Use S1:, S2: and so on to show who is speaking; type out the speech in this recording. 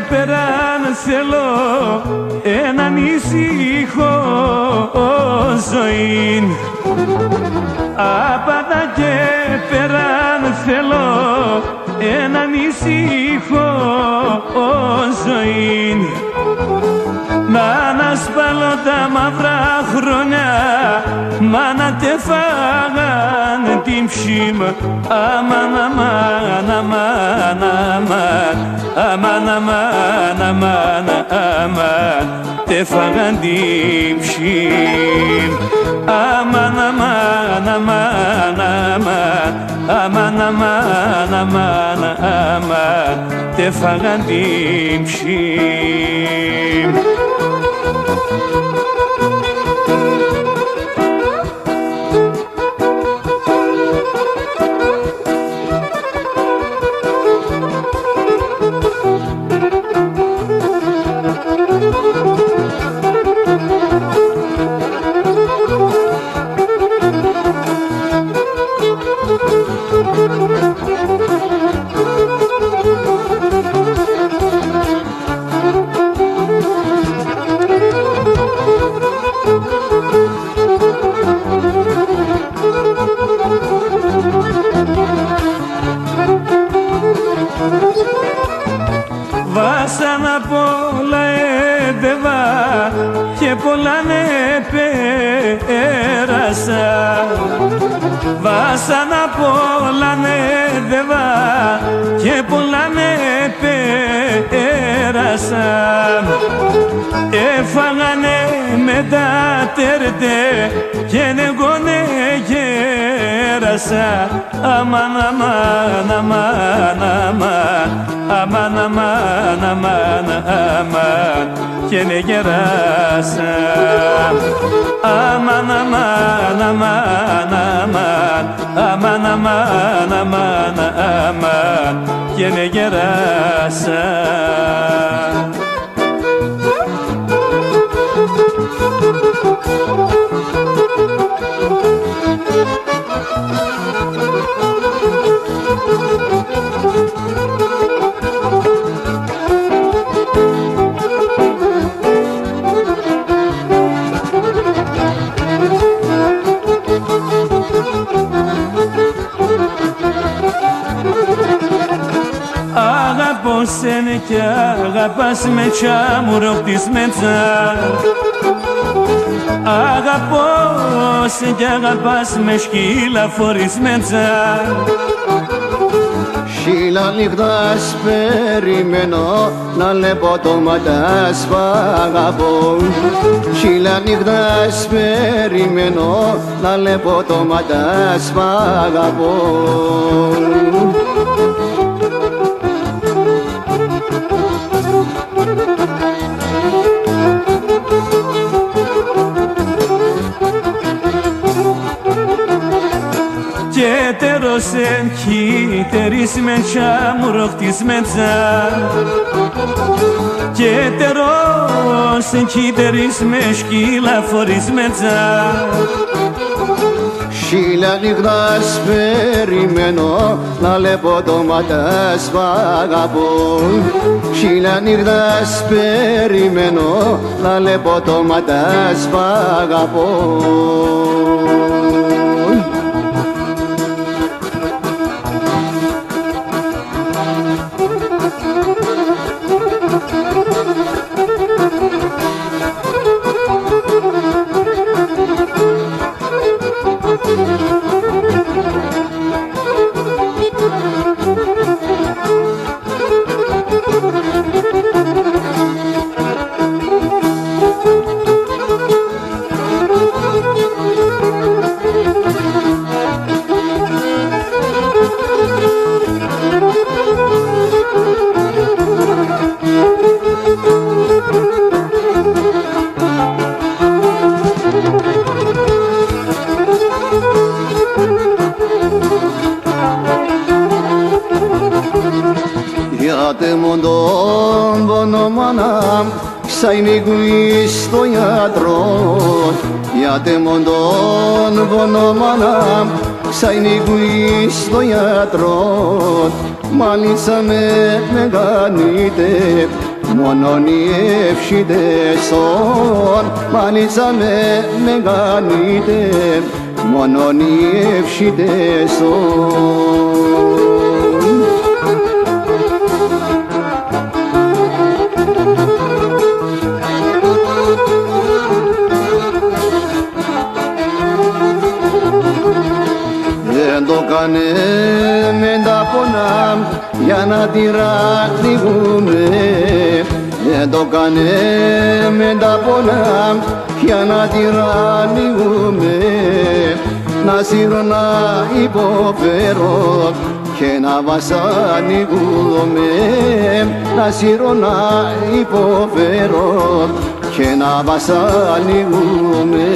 S1: πέραν θέλω έναν ήσυχο ζωή. Απάντα και πέραν θέλω έναν ήσυχο ζωή. Να ανασπάλω τα μαύρα χρόνια, μάνα τε φάγαν την ψήμα. Αμάν, αμάν, αμάν, αμάν, αμάν, αμάν, αμάν, αμάν, τε φάγαν την ψήμα. Αμάν, αμάν, αμάν, αμάν, αμάν, αμάν, αμάν, αμάν, τε φάγαν την ψήμα. Βάσανα πολλά έδευα και πολλά ναι πέρασα. Βάσανα πολλά έδευα και πολλά ναι πέρασα. Έφαγανε με τα τέρτε και εγώ ναι γέρασα. Αμάν, αμάν, αμάν, αμάν, αμάν, αμάν, αμάν, αμάν, και ναι γέρασα. Αμάν, αμάν, αμάν, αμάν, αμάν, αμάν, αμάν, αμάν, και ναι γέρασα. Αγαπώ σένα κι αγαπάς με τσαμουροχτισμένα. Αγαπώ σένα κι αγαπάς με σκύλα φορισμένα.
S2: Σκύλα νύχτας περιμένω να λέπω το ματάς που αγαπώ. Σκύλα νύχτας περιμένω να λέπω το ματάς που αγαπώ.
S1: Και τερόσεν κοίτερισμεν τσαμουροχτισμένα. Και τερόσεν κοίτερισμεν σκύλα φορισμένα.
S2: Σκύλα νύχτας περιμένω να λέπω το ματάς που αγαπώ. Σκύλα νύχτας περιμένω να λέπω το ματάς που αγαπώ. Iată mondon bonomanam, sai negui sto iatron. Iată mondon bonomanam, sai negui sto iatron. Malița me meganite, μόνον οι ευσύντεσον μάλιστα με μεγανείτε μόνον οι ευσύντεσον. Δεν το κάνε με τα πονά για να τη ρανιγούμε. Δεν το κάνε με τα πονά για να τη ρανιγούμε. Να σύρω να υποφέρω και να βασανιγούμε. Να σύρω να υποφέρω και να βασανιγούμε.